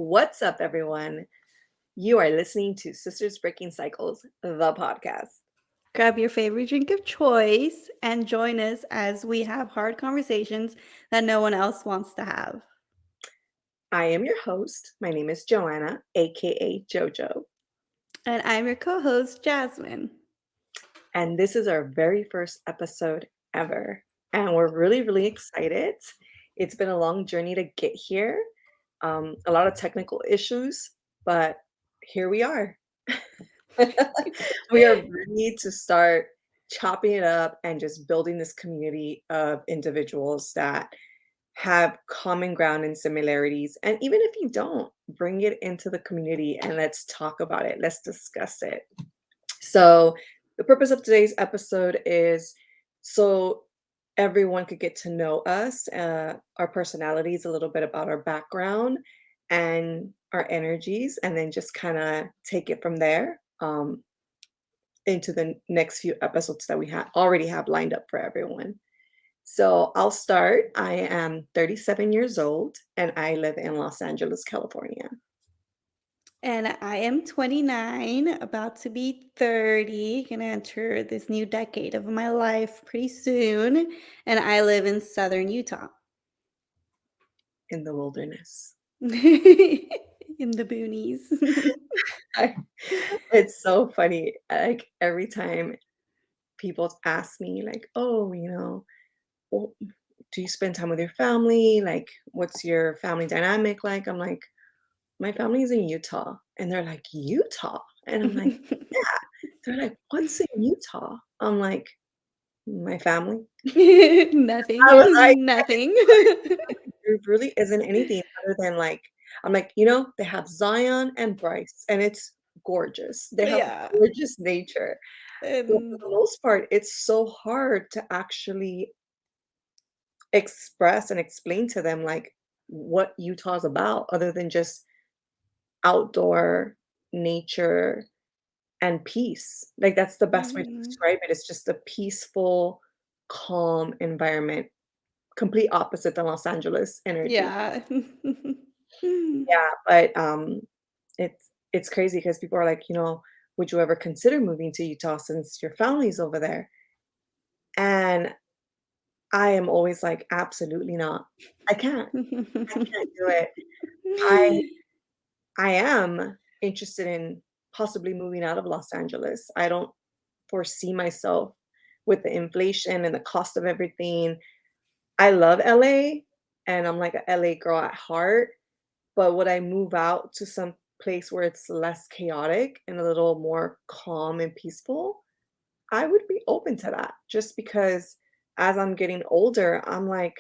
What's up, everyone? You are listening to Sisters Breaking Cycles, the podcast. Grab your favorite drink of choice and join us as we have hard conversations that no one else wants to have. I am your host. My name is Joanna, aka JoJo, And I'm your co host, Jasmine. and this is our very first episode ever. And we're really, really excited. It's been a long journey to get here, a lot of technical issues, but here we are. We are ready to start chopping it up and just building this community of individuals that have common ground and similarities. And even if you don't, bring it into the community and let's talk about it. Let's discuss it. So, the purpose of today's episode is so everyone could get to know us, our personalities, a little bit about our background and our energies, and then just kind of take it from there. Into the next few episodes that we already have lined up for everyone. So I'll start. I am 37 years old and I live in Los Angeles, California. And I am 29, about to be 30, gonna enter this new decade of my life pretty soon. And I live in southern Utah. In the wilderness. In the boonies. I, it's so funny. Like every time people ask me, like, oh, well, do you spend time with your family? Like, what's your family dynamic like? I'm like, my family's in Utah. And they're like, Utah? And I'm like, yeah. They're like, what's in Utah? I'm like, my family. Nothing. I was like, Nothing. there really isn't anything other than like, I'm like, they have Zion and Bryce, and it's gorgeous. They have Yeah. gorgeous nature. But for And the most part, it's so hard to actually express and explain to them like what Utah's about, other than just outdoor nature and peace. Like that's the best way to mhm. describe it. It's just a peaceful, calm environment, complete opposite than Los Angeles energy. Yeah. Yeah, but, it's crazy because people are like, "Would you ever consider moving to Utah since your family's over there?" And I am always like, "Absolutely not. I can't. I can't do it." I I am interested in possibly moving out of Los Angeles. I don't foresee myself with the inflation and the cost of everything. I love LA, and I'm like a LA girl at heart. But would I move out to some place where it's less chaotic and a little more calm and peaceful? I would be open to that just because as I'm getting older, I'm like,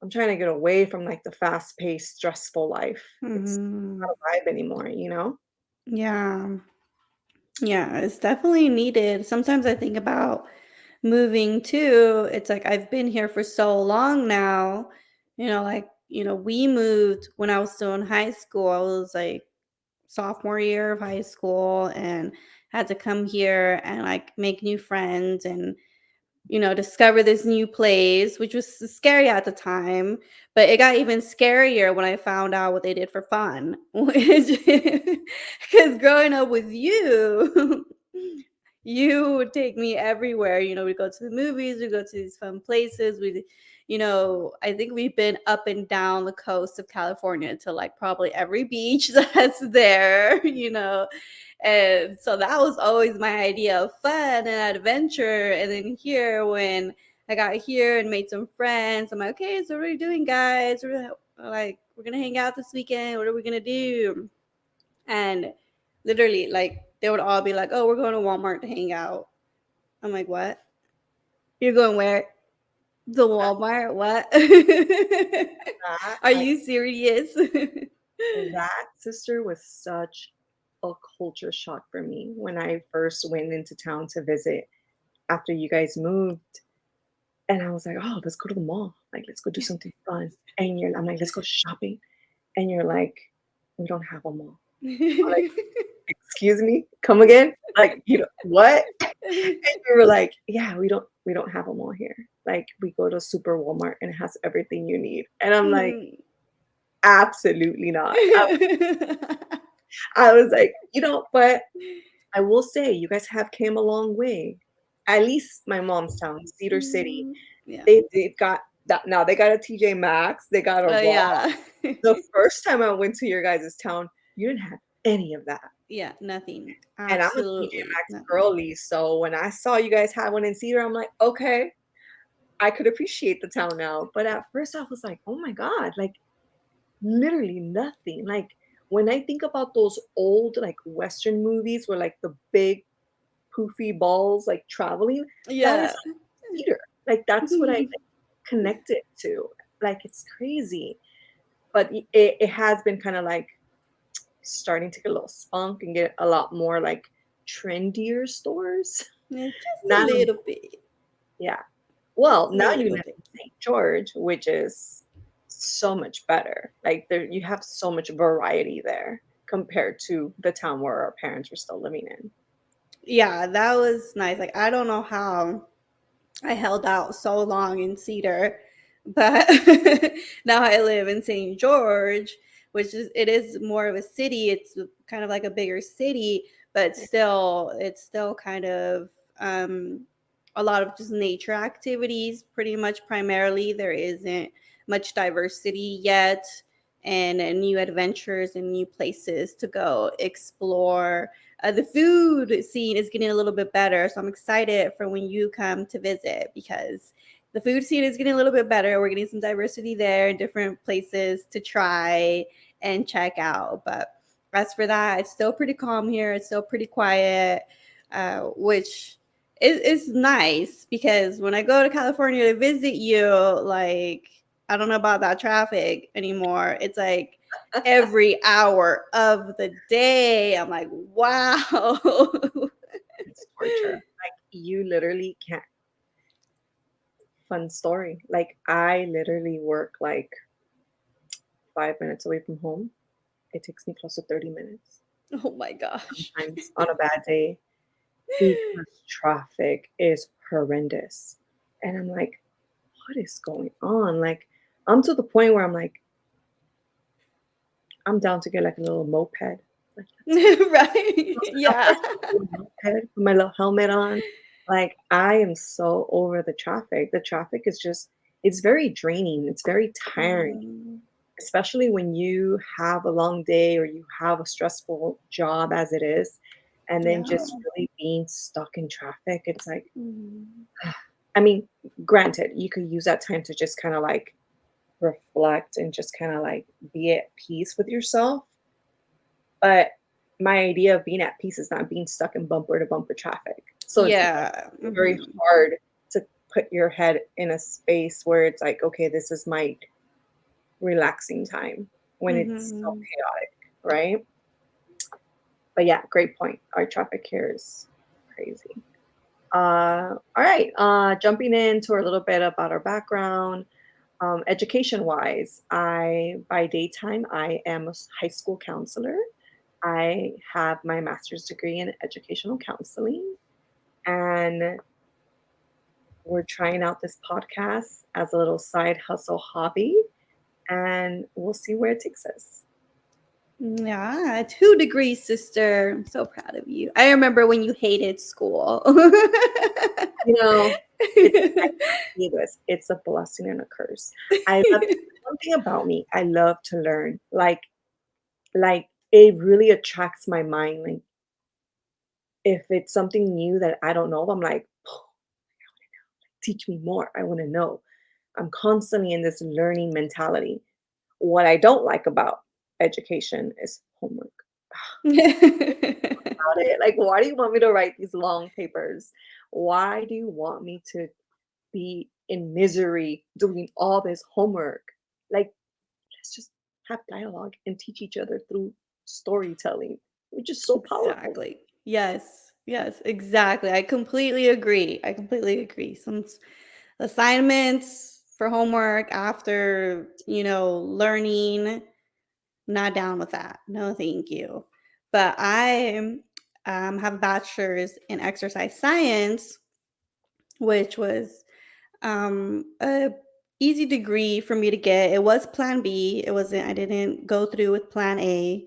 I'm trying to get away from like the fast-paced, stressful life. It's Mhm. not a vibe anymore? Yeah. Yeah, it's definitely needed. Sometimes I think about moving too. It's like I've been here for so long now. We moved when I was still in high school. I was like sophomore year of high school and had to come here and like make new friends and discover this new place, which was scary at the time, but it got even scarier when I found out what they did for fun. Which, because growing up with you, you would take me everywhere. We go to the movies, we go to these fun places. I think we've been up and down the coast of California to like probably every beach that's there. And so that was always my idea of fun and adventure. And then here, when I got here and made some friends, I'm like, okay, so what are we doing, guys? We're gonna hang out this weekend. What are we gonna do? And literally, like, they would all be like, oh, we're going to Walmart to hang out. I'm like, what? You're going where? The Walmart? What? That Are I you serious? that sister was such a culture shock for me when I first went into town to visit after you guys moved. And I was like, "Oh, let's go to the mall. Like, let's go do something fun." I'm like, "Let's go shopping." And you're like, "We don't have a mall." I'm like, "Excuse me? Come again?" Like, what? And you were like, "Yeah, we don't have a mall here. Like, we go to Super Walmart and it has everything you need." And I'm like, Absolutely not. I was like, but I will say you guys have came a long way. At least my mom's town, Cedar City. Mm, yeah. They've got that now. They got a TJ Maxx, they got a Oh, Raw. yeah. The first time I went to your guys' town, you didn't have any of that. Yeah, nothing. And I'm a TJ Absolutely Maxx nothing. girly, so when I saw you guys had one in Cedar, I'm like, "Okay, I could appreciate the town now." But at first I was like, "Oh my god," like, literally nothing. Like, when I think about those old, like, Western movies where, like, the big poofy balls, like, traveling, that is, Yeah. like, Cedar. Like, that's what I, like, connect it to. Like, it's crazy. But it has been kinda, like, starting to get a little spunk and get a lot more, like, trendier stores. Yeah, just a Not little bit. Yeah. Just Well, a now you little live bit. in St. George, which is so much better. Like, there you have so much variety there compared to the town where our parents were still living in. Yeah, that was nice. Like, I don't know how I held out so long in Cedar, but now I live in St. George, which is it is more of a city. It's kind of like a bigger city, but still, it's still kind of um, a lot of just nature activities. Pretty much, primarily, there isn't much diversity yet, and new adventures and new places to go explore. The food scene is getting a little bit better, so I'm excited for when you come to visit because the food scene is getting a little bit better. We're getting some diversity there, different places to try and check out. But as for that, it's still pretty calm here. It's still pretty quiet, which is nice because when I go to California to visit you, like I don't know about that traffic anymore. It's like every hour of the day. I'm like, wow. It's torture. Like, you literally can't fun story. Like, I literally work, like, 5 minutes away from home. It takes me close to 30 minutes Oh my gosh. sometimes on a bad day because traffic is horrendous. And I'm like, "What is going on?" Like, I'm to the point where I'm like, I'm down to get, like, a little moped. Like, let's go. Right? How Yeah. fresh is a little moped with my little helmet on? Like, I am so over the traffic. The traffic is just it's very draining, it's very tiring, Mhm. especially when you have a long day or you have a stressful job as it is, and then Yeah. just really being stuck in traffic, it's like Mhm. I mean, granted, you could use that time to just kinda, like, reflect and just kinda, like, be at peace with yourself. But my idea of being at peace is not being stuck in bumper to bumper traffic. So it's Yeah. very Mhm. hard to put your head in a space where it's like, okay, this is my relaxing time when it's so Mhm. chaotic, right? But yeah, great point. Our traffic here is crazy. All right. Jumping into a little bit about our background. Education wise, by daytime, I am a high school counselor. I have my master's degree in educational counseling, and we're trying out this podcast as a little side hustle hobby, and we'll see where it takes us. Yeah, 2 degrees, sister. I'm so proud of you. I remember when you hated school. You know, it's I can't say this. It's a blessing and a curse. I love one thing about me. I love to learn. Like it really attracts my mind. Like if it's something new that I don't know, I'm like, teach me more. I want to know. I'm constantly in this learning mentality. What I don't like about education is homework. About it. Like, why do you want me to write these long papers? Why do you want me to be in misery doing all this homework? Like, let's just have dialogue and teach each other through storytelling, which is so powerful. Exactly. Yes. Yes, exactly. I completely agree. I completely agree. Some assignments for homework after, learning, not down with that. No, thank you. But I have a bachelor's in exercise science, which was a easy degree for me to get. It was plan B. It wasn't I didn't go through with plan A,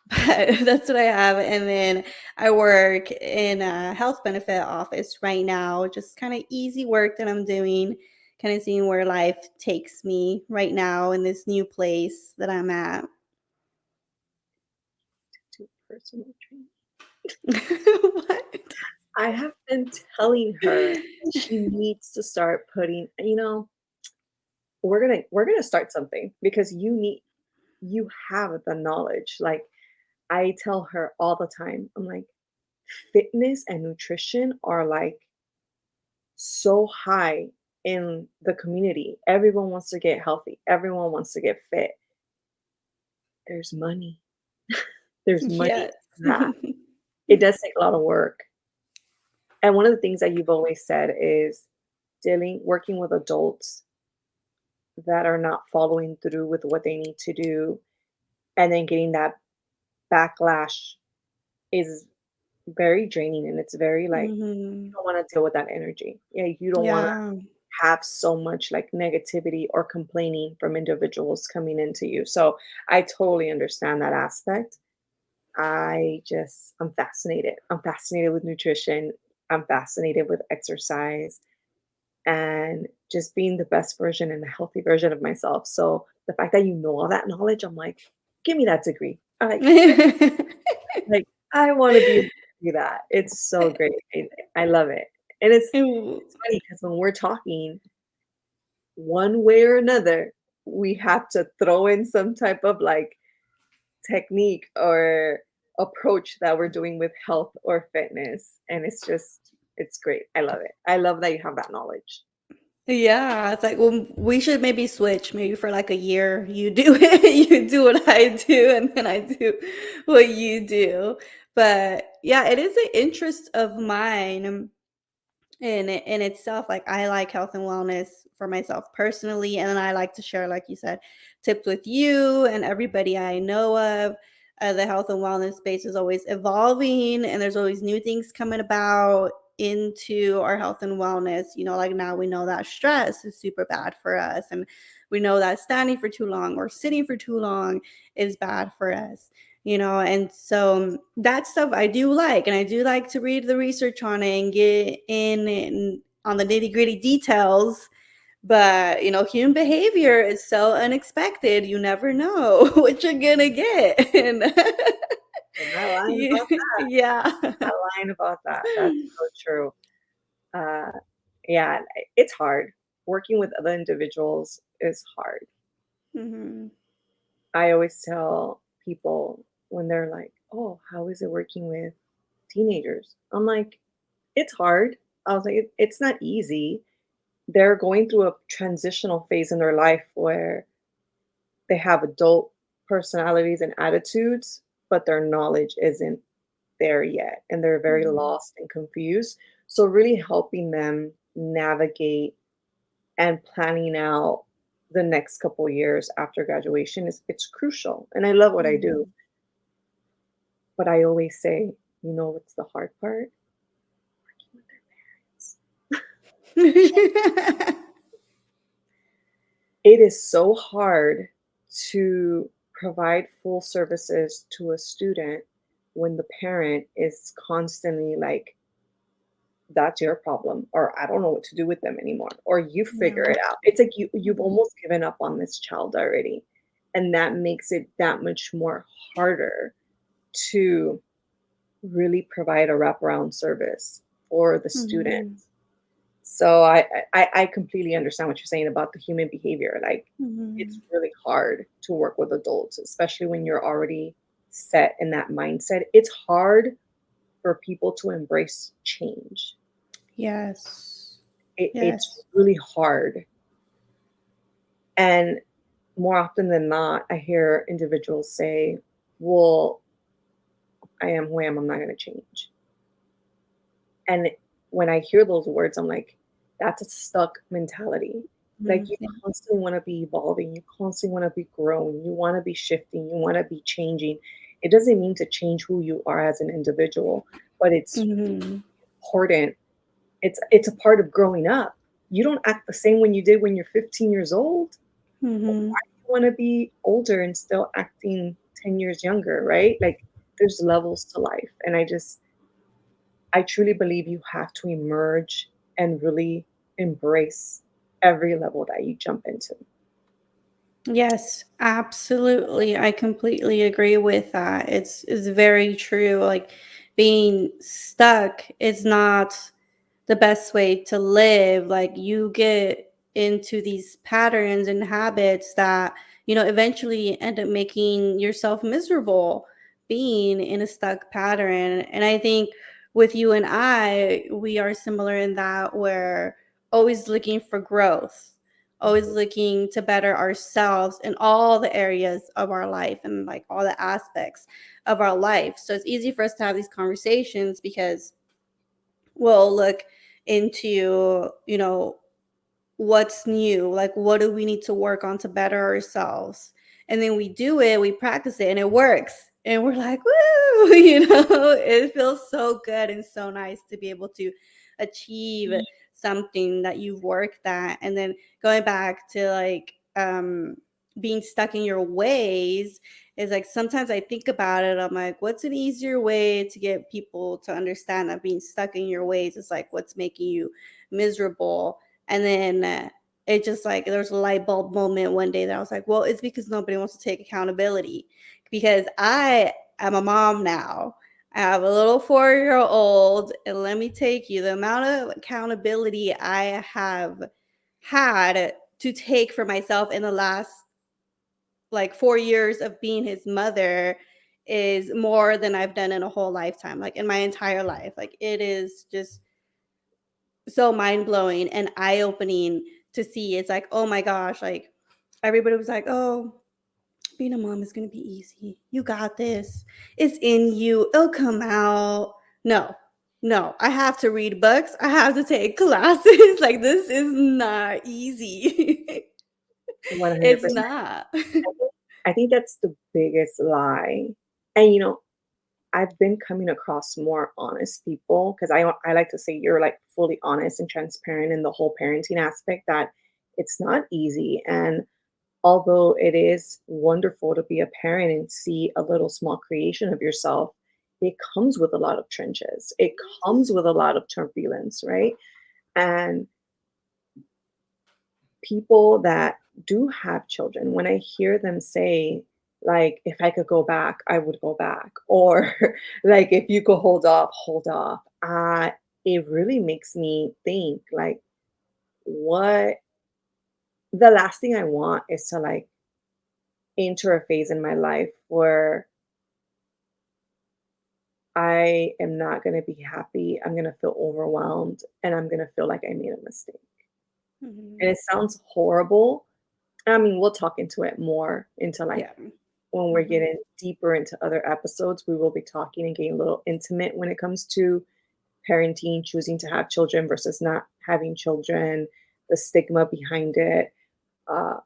but that's what I have. And then I work in a health benefit office right now, just kind of easy work that I'm doing, kind of seeing where life takes me right now in this new place that I'm at. To personal training. What? I have been telling her she needs to start putting, we're gonna start something because you have the knowledge. Like I tell her all the time, I'm like, fitness and nutrition are like so high in the community. Everyone wants to get healthy. Everyone wants to get fit. There's money. There's money Yes. in that. It does take a lot of work. And one of the things that you've always said is working with adults that are not following through with what they need to do and then getting that backlash is very draining and it's very like you Mhm. don't want to deal with that energy. Yeah, you don't want to Yeah. have so much like negativity or complaining from individuals coming into you. So I totally understand that aspect. I'm fascinated. I'm fascinated with nutrition. I'm fascinated with exercise and just being the best version and the healthy version of myself. So the fact that you know all that knowledge, I'm like, give me that degree. Like I want to be able to do that. It's so great. I love it. And Ooh. it's funny because when we're talking, one way or another, we have to throw in some type of like technique or approach that we're doing with health or fitness. And it's great. I love it. I love that you have that knowledge. Yeah, it's like, well, we should maybe switch maybe for like a year. You do it, you do what I do, and then I do what you do. But yeah, it is an interest of mine in itself. Like I like health and wellness for myself personally, and then I like to share, like you said, tips with you and everybody I know of. The health and wellness space is always evolving, and there's always new things coming about into our health and wellness. Like now we know that stress is super bad for us, and we know that standing for too long or sitting for too long is bad for us. And so that stuff I do like, and I do like to read the research on it and get in and on the nitty-gritty details. But human behavior is so unexpected. You never know what you're gonna get. And I'm not lying about that. yeah. Not lying about that. That's so true. Uh, yeah, it's hard. Working with other individuals is hard. Hmm. I always tell people when they're like, "Oh, how is it working with teenagers?" I'm like, "It's hard." I was like, It's not easy. They're going through a transitional phase in their life where they have adult personalities and attitudes, but their knowledge isn't there yet, and they're very Hmm. lost and confused. So really helping them navigate and planning out the next couple years after graduation is it's crucial. And I love what I do, Hmm. but I always say, you know what's the hard part? Working with their parents. It is so hard to provide full services to a student when the parent is constantly like, that's your problem, or I don't know what to do with them anymore, or you figure Yeah. it out. It's like you've Mhm. almost given up on this child already. And that makes it that much more harder to really provide a wraparound service for the student. Mhm. So I completely understand what you're saying about the human behavior. Like it's Mhm. really hard to work with adults, especially when you're already set in that mindset. It's hard for people to embrace change. Yes. It's Yes. really hard. And more often than not, I hear individuals say, well, I am who I am, I'm not going to change. And when I hear those words, I'm like, that's a stuck mentality. Like Mhm. you Yeah. constantly want to be evolving, you constantly want to be growing, you want to be shifting, you want to be changing. It doesn't mean to change who you are as an individual, but it's Mhm. important. It's a part of growing up. You don't act the same when you did when you're 15 years old. Mhm. You want to be older and still acting 10 years younger, right? Like there's levels to life. And I truly believe you have to emerge and really embrace every level that you jump into. Yes, absolutely. I completely agree with that. It's very true. Like being stuck is not the best way to live. Like you get into these patterns and habits that, eventually end up making yourself miserable being in a stuck pattern. And I think with you and I, we are similar in that we're always looking for growth, always looking to better ourselves in all the areas of our life and like all the aspects of our life. So it's easy for us to have these conversations because we'll look into, what's new, like what do we need to work on to better ourselves, and then we do it, we practice it, and it works, and we're like, woo. It feels so good and so nice to be able to achieve something that you've worked at. And then going back to like being stuck in your ways, is like sometimes I think about it, I'm like, what's an easier way to get people to understand that being stuck in your ways is like what's making you miserable. And then it just like there was a light bulb moment one day that I was like, well, it's because nobody wants to take accountability. Because I am a mom now. I have a little 4-year old, and let me take you the amount of accountability I have had to take for myself in the last like 4 years of being his mother is more than I've done in a whole lifetime, like in my entire life. Like it is just so mind blowing and eye opening to see. It's like, oh my gosh, like everybody was like, oh, being a mom is going to be easy. You got this. It's in you. It'll come out. No, no, I have to read books. I have to take classes. Like, this is not easy. It's 100%. not. I think that's the biggest lie. And I've been coming across more honest people because I like to say you're like fully honest and transparent in the whole parenting aspect that it's not easy. And although it is wonderful to be a parent and see a little small creation of yourself, it comes with a lot of trenches. It comes with a lot of turbulence, right? And people that do have children, when I hear them say, like, if I could go back, I would go back, or like, if you could hold off, it really makes me think, like, what the last thing I want is to like enter a phase in my life where I am not going to be happy. I'm going to feel overwhelmed and I'm going to feel like I made a mistake. And Mhm. it sounds horrible. I mean, we'll talk into it more into like Yeah. when we're Mhm. getting deeper into other episodes, we will be talking and getting a little intimate when it comes to parenting, choosing to have children versus not having children, the stigma behind it, uh,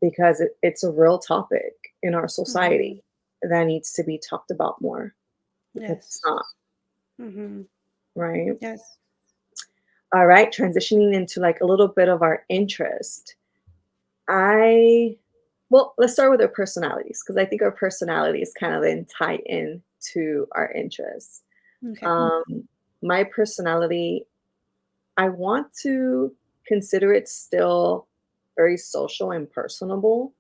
because it's a real topic in our Mhm. society that needs to be talked about more because it's Yes. not, Mhm. right? Yes. All right, transitioning into like a little bit of our interest. I well, let's start with our personalities because I think our personalities kind of then tie in to our interests. Okay. Um, my personality, I want to consider it still very social and personable,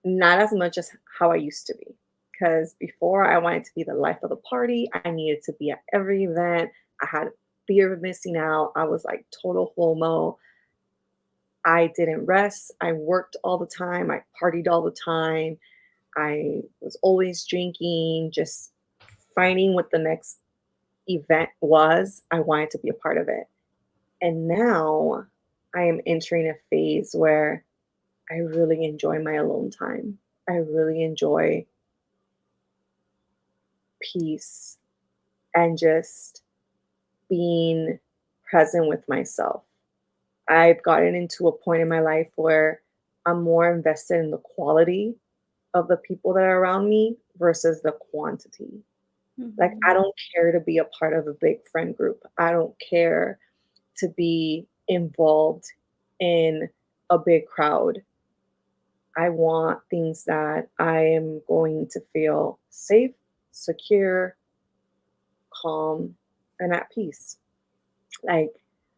not as much as how I used to be. Because before I wanted to be the life of the party, I needed to be at every event. I had fear of missing out. I was like total FOMO. I didn't rest. I worked all the time. I partied all the time. I was always drinking, just finding what the next event was. I wanted to be a part of it. And now I am entering a phase where I really enjoy my alone time. I really enjoy peace and just being present with myself. I've gotten into a point in my life where I'm more invested in the quality of the people that are around me versus the quantity. Like, I Mhm. don't care to be a part of a big friend group. I don't care to be. involved in a big crowd. I want things that I am going to feel safe, secure, calm, and at peace. Like,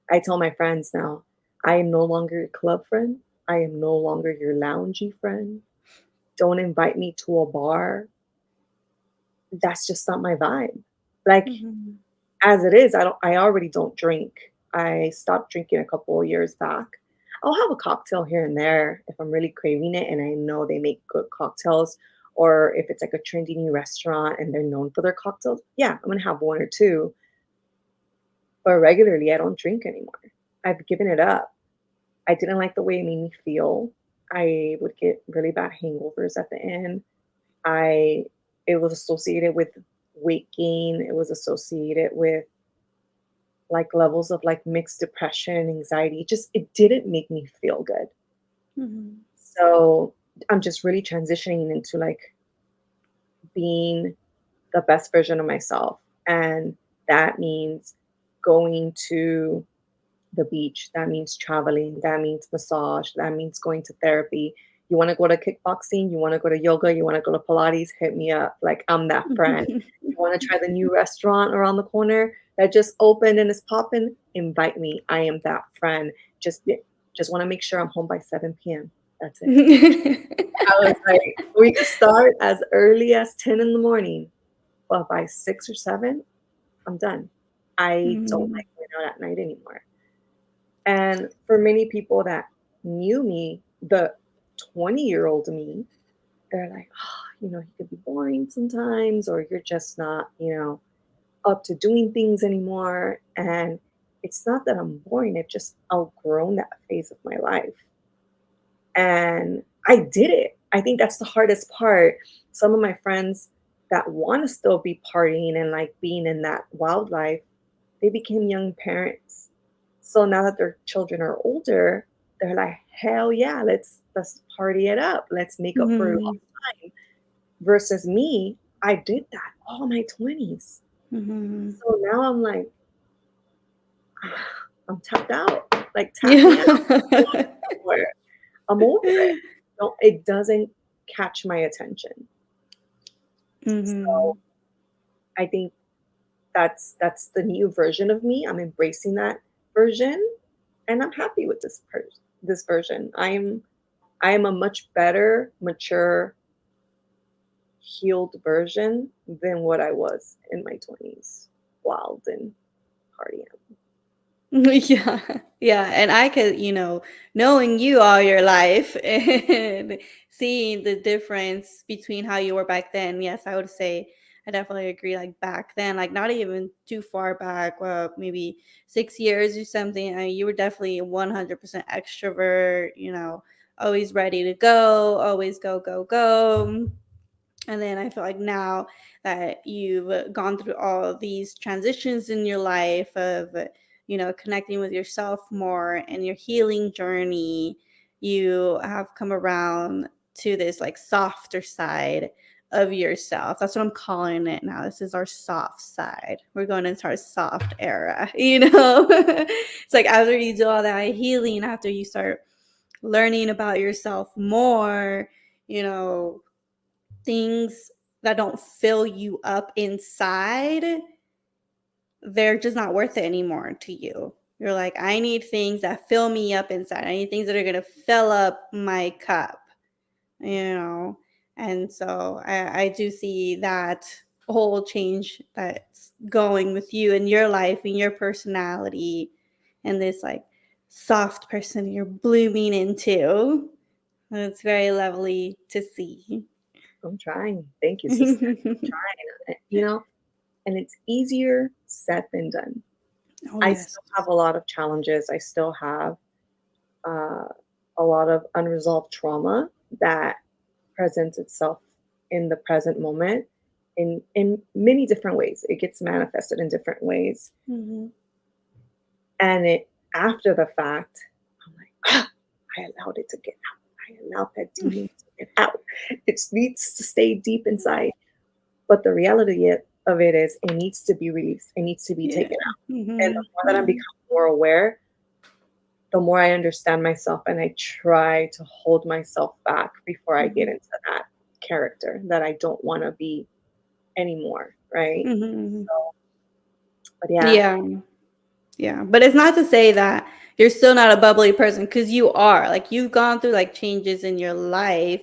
I tell my friends now, I am no longer your club friend. I am no longer your loungy friend. Don't invite me to a bar. That's just not my vibe. Like, Mhm. as it is, I already don't drink. I stopped drinking a couple of years back. I'll have a cocktail here and there if I'm really craving it and I know they make good cocktails, or if it's like a trendy new restaurant and they're known for their cocktails. Yeah, I'm gonna have one or two, but regularly I don't drink anymore. I've given it up. I didn't like the way it made me feel. I would get really bad hangovers at the end. I It was associated with weight gain. It was associated with like levels of like mixed depression, anxiety. Just it didn't make me feel good. Mhm. So I'm just really transitioning into like being the best version of myself. And that means going to the beach. That means traveling. That means massage. That means going to therapy. You want to go to kickboxing? You want to go to yoga? You want to go to Pilates? Hit me up. Like, I'm that friend. You want to try the new restaurant around the corner that just opened and is popping? Invite me. I am that friend. Just, just want to make sure I'm home by 7 p.m. That's it. I was like, we could start as early as 10 in the morning, but by 6 or 7, I'm done. I don't Mhm. like going out at night anymore. And for many people that knew me, the 20-year-old me, they're like, oh, he could be boring sometimes, or you're just not, up to doing things anymore. And it's not that I'm boring, I've just outgrown that phase of my life. And I did it. I think that's the hardest part. Some of my friends that want to still be partying and like being in that wildlife, they became young parents. So now that their children are older, they're like, hell yeah, let's party it up. Let's make up for Mhm. lost time. Versus me, I did that all my 20s. Mhm. So now I'm like, I'm tapped out. Like tap me out. I want Yeah. to go somewhere. I'm over it. No, it doesn't catch my attention. So Mhm. I think that's the new version of me. I'm embracing that version, and I'm happy with this version. I am a much better, mature, healed version than what I was in my 20s. Wild and partying. Yeah, yeah, and I could, knowing you all your life and seeing the difference between how you were back then, yes, I would say I definitely agree. Like back then, like not even too far back, well, maybe 6 years or something. You were definitely 100% extrovert, always ready to go, always go, go, go. And then I feel like now that you've gone through all of these transitions in your life of, connecting with yourself more and your healing journey, you have come around to this like softer side of yourself. That's what I'm calling it now. This is our soft side. We're going into our soft era, It's like after you do all that healing, after you start learning about yourself more, you know, things that don't fill you up inside, they're just not worth it anymore to you. You're like, I need things that fill me up inside. I need things that are going to fill up my cup, you know? And so I do see that whole change that's going with you in your life and your personality and this like soft person you're blooming into. And it's very lovely to see. I'm trying. Thank you, sister. I'm trying. And it's easier said than done. Oh, I yes. still have a lot of challenges. I still have uh, a lot of unresolved trauma that presents itself in the present moment in many different ways. It gets manifested in different ways. Mhm. And it after the fact, I'm like, I allowed it to get out. I allowed that demon to get out. It needs to stay deep inside. But the reality of it is it needs to be released. It needs to be Yeah. taken out. And the Mhm. more that I'm Yeah. becoming more aware, the more I understand myself and I try to hold myself back before I get Mhm. into that character that I don't wanna be anymore, right? Mhm. But yeah, Yeah. Yeah, but it's not to say that you're still not a bubbly person, because you are. Like, you've gone through, like, changes in your life,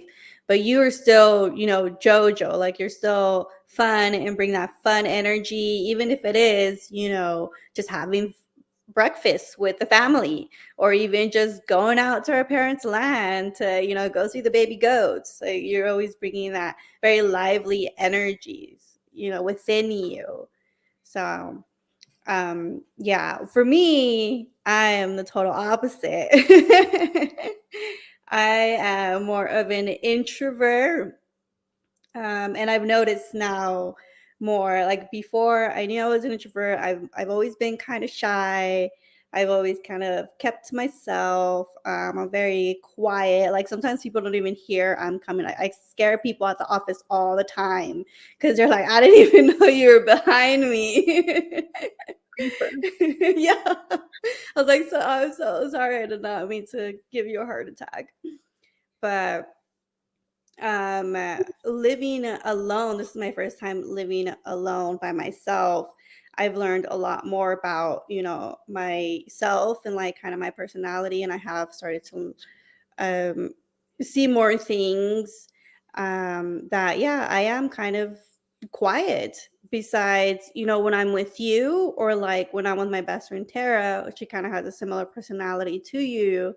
but you are still, JoJo. Like, you're still fun and bring that fun energy, even if it is, just having breakfast with the family, or even just going out to our parents' land to, go see the baby goats. Like, you're always bringing that very lively energies, within you. So, yeah, for me, I am the total opposite. I am more of an introvert, and I've noticed now more. Like, before, I knew I was an introvert. I've always been kind of shy. I've always kind of kept to myself. I'm very quiet. Like, sometimes people don't even hear I'm coming. I scare people at the office all the time because they're like, I didn't even know you were behind me. creeper. Yeah. I was like, so I'm so sorry. I did not mean to give you a heart attack. But living alone, this is my first time living alone by myself. I've learned a lot more about, myself and, like, kind of my personality, and I have started to um, see more things, that, yeah, I am kind of quiet. Besides, when I'm with you, or like when I'm with my best friend Tara, she kind of has a similar personality to you,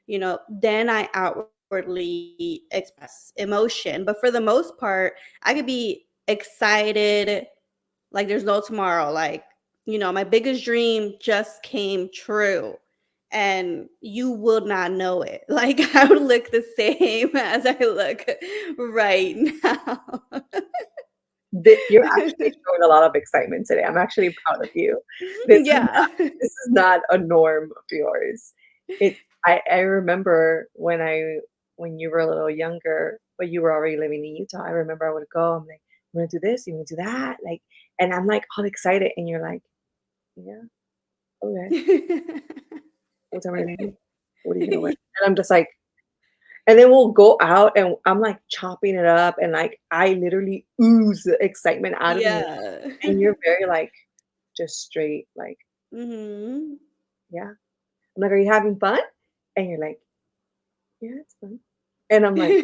then I outwardly express emotion. But for the most part, I could be excited like there's no tomorrow. Like, my biggest dream just came true. And you would not know it. Like, I would look the same as I look right now. You're actually showing a lot of excitement today. I'm actually proud of you. Yeah. This is not a norm of yours. It I remember when you were a little younger, but you were already living in Utah. I remember I would go, I'm like, "You wanna do this? You wanna do that?" Like, and I'm, like, all excited, and you're like, "Yeah, okay. What time are you leaving? What are you gonna wear?" And I'm just like, and then we'll go out, and I'm, like, chopping it up, and, like, I literally ooze the excitement out of me, Yeah. and you're very, like, just straight, like, Mhm. "Yeah." I'm like, "Are you having fun?" And you're like, "Yeah, it's fun." And I'm like,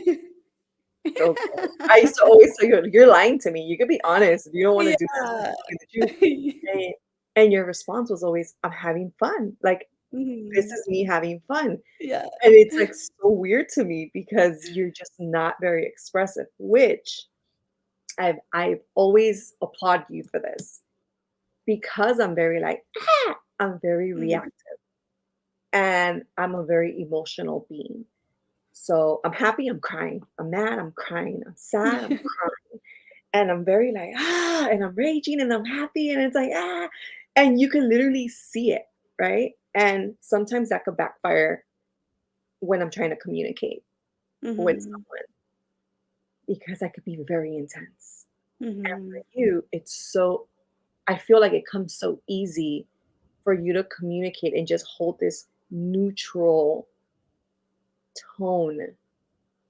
"Okay." I used to always tell you, "You're lying to me. You could be honest. If you don't wanna do this, just Yeah. tell me the truth." And and your response was always, "I'm having fun." Like, "This Mhm. is me having fun." Yeah. And it's, like, so weird to me because you're just not very expressive, which I've always applaud you for this because I'm very, like, "Ah!" I'm very Mhm. reactive, and I'm a very emotional being. So, I'm happy, I'm crying. I'm mad, I'm crying. I'm sad, I'm crying. And I'm very like, "Ah," and I'm raging, and I'm happy, and it's like, "Ah," and you can literally see it, right? And sometimes that could backfire when I'm trying to communicate with Mhm. someone because I could be very intense. And Mhm. for you, it's so I feel like it comes so easy for you to communicate and just hold this neutral tone,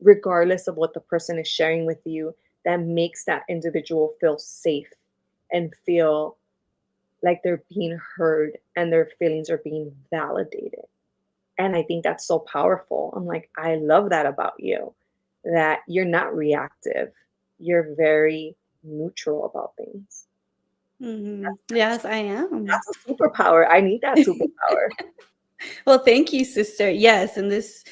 regardless of what the person is sharing with you, that makes that individual feel safe and feel like they're being heard and their feelings are being validated. And I think that's so powerful. I'm like, I love that about you, that you're not reactive. You're very neutral about things. Mhm. Yes, I am. That's a superpower. I need that superpower. Well, thank you, sister. Yes, and this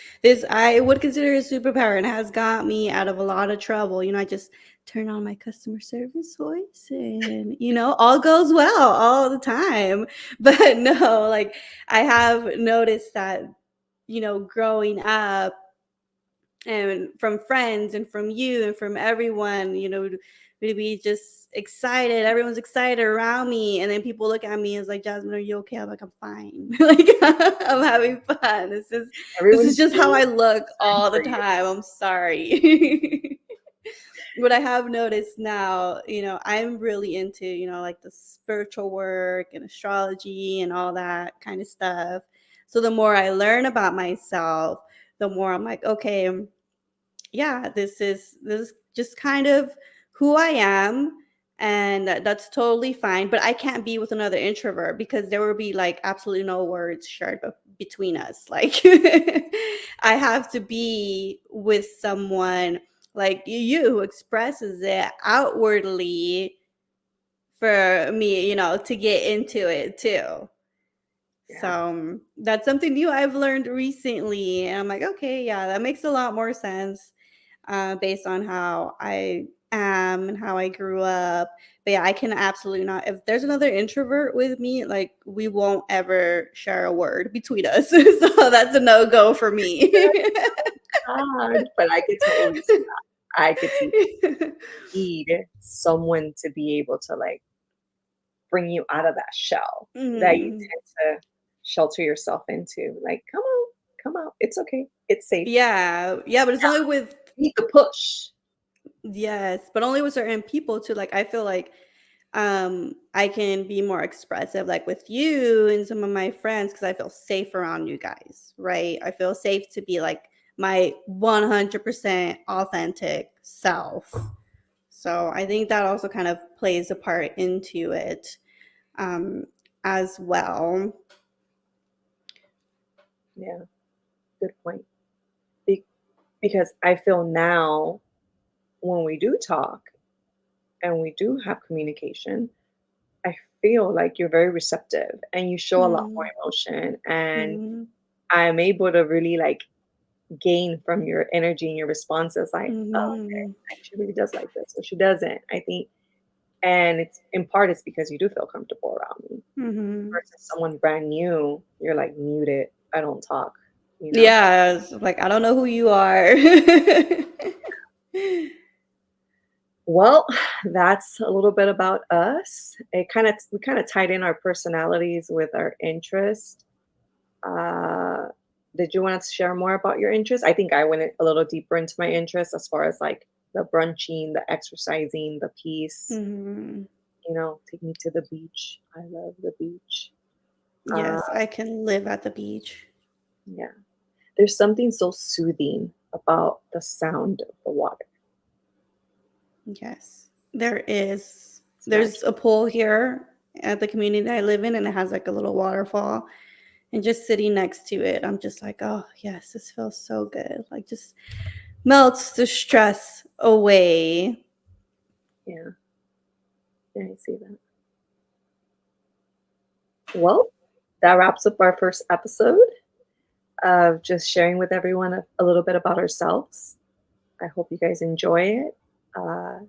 I would consider a superpower, and it has got me out of a lot of trouble. I just turn on my customer service voice, and all goes well all the time. But no, like, I have noticed that, growing up, and from friends and from you and from everyone, we'd be just excited. Everyone's excited around me, and then people look at me as like, Jasmine, are you okay? I'm like, I'm fine. Like, I'm having fun. This is Everyone's just how I look rooting all the for you. time. I'm sorry. What I have noticed now, I'm really into, like, the spiritual work and astrology and all that kind of stuff. So the more I learn about myself, the more I'm like, okay, yeah, this is just kind of who I am, and that's totally fine. But I can't be with another introvert because there will be like absolutely no words shared between us. Like I have to be with someone like you who expresses it outwardly for me, to get into it too. So Yeah. that's something new I've learned recently. And I'm like, okay, yeah, that makes a lot more sense based on how I am and how I grew up. But yeah, I can absolutely not. If there's another introvert with me, like we won't ever share a word between us. So that's a no go for me. Hard, but I could totally see that. I could see you need someone to be able to, like, bring you out of that shell that you Mhm. tend to shelter yourself into. Like, "Come on, come out. It's okay. It's safe. Yeah, yeah, but it's only with You need the push." yes, but only with certain people too. Like I feel like I can be more expressive like with you and some of my friends because I feel safe around you guys, right? I feel safe to be like my 100% authentic self. So I think that also kind of plays a part into it um as well. Yeah, good point. Be because I feel now when we do talk and we do have communication, I feel like you're very receptive and you show a lot more Mhm. emotion, and Mhm. I'm able to really, like, gain from your energy and your responses, like, "Oh, okay, Mhm. like, she really does like this, or she doesn't." I think and it's in part, it's because you do feel comfortable around me Mhm. versus someone brand new, you're, like, muted, I don't talk, you know? Yeah, it's like I don't know who you are. Well, that's a little bit about us. We kinda tied in our personalities with our interest. Uh, did you want to share more about your interests? I think I went a little deeper into my interests as far as, like, the brunching, the exercising, the peace, Mhm. take me to the beach. I love the beach. Uh, Yes, I can live at the beach. yeah. There's something so soothing about the sound of the water. Yes, there is. It's There's magic. a pool here at the community I live in, and it has like a little waterfall. And just sitting next to it, I'm just like, oh, yes, this feels so good. Like, just melts the stress away. Yeah, yeah, I see that. Well, that wraps up our first episode of just sharing with everyone a little bit about ourselves. I hope you guys enjoy it. Uh,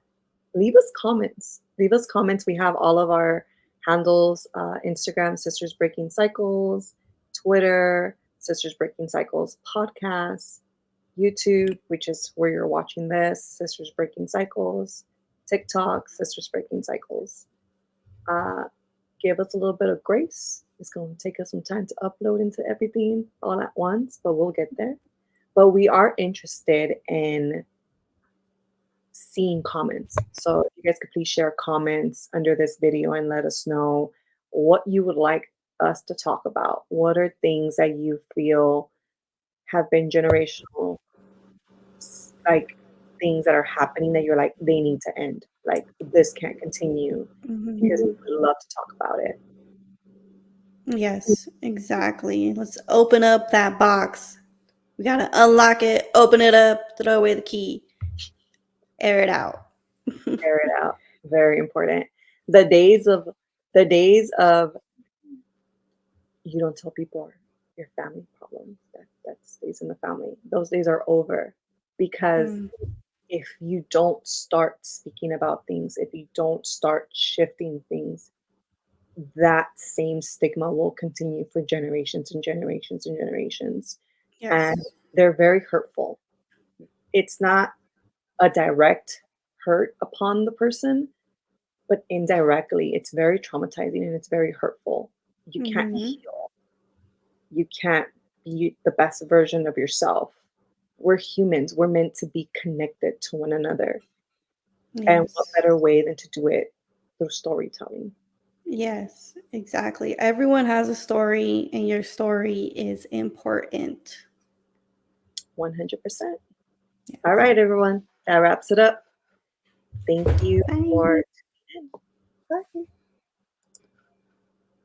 Leave us comments. Leave us comments. We have all of our handles, Instagram, Sisters Breaking Cycles, Twitter, Sisters Breaking Cycles podcast, YouTube, which is where you're watching this, Sisters Breaking Cycles, TikTok, Sisters Breaking Cycles. Uh, give us a little bit of grace. It's going to take us some time to upload into everything all at once, but we'll get there. But we are interested in seeing comments. So if you guys could please share comments under this video and let us know what you would like us to talk about. What are things that you feel have been generational, like things that are happening that you're like, they need to end. Like this can't continue because Mhm. we would love to talk about it. Yes, exactly. Let's open up that box. We gotta unlock it, open it up, throw away the key, air it out. Air it out. Very important. The days of the days of you don't tell people your family problems. That stays in the family. Those days are over because Mm, if you don't start speaking about things, if you don't start shifting things, that same stigma will continue for generations and generations and generations. And yes. they're very hurtful. It's not a direct hurt upon the person, but indirectly, it's very traumatizing and it's very hurtful. You can't Mhm. heal. You can't be the best version of yourself. We're humans. We're meant to be connected to one another. And what Yes. better way than to do it through storytelling? Yes, exactly. Everyone has a story, and your story is important. 100%. All Yes. right, everyone. That wraps it up. Thank you for Bye. tuning in. Bye.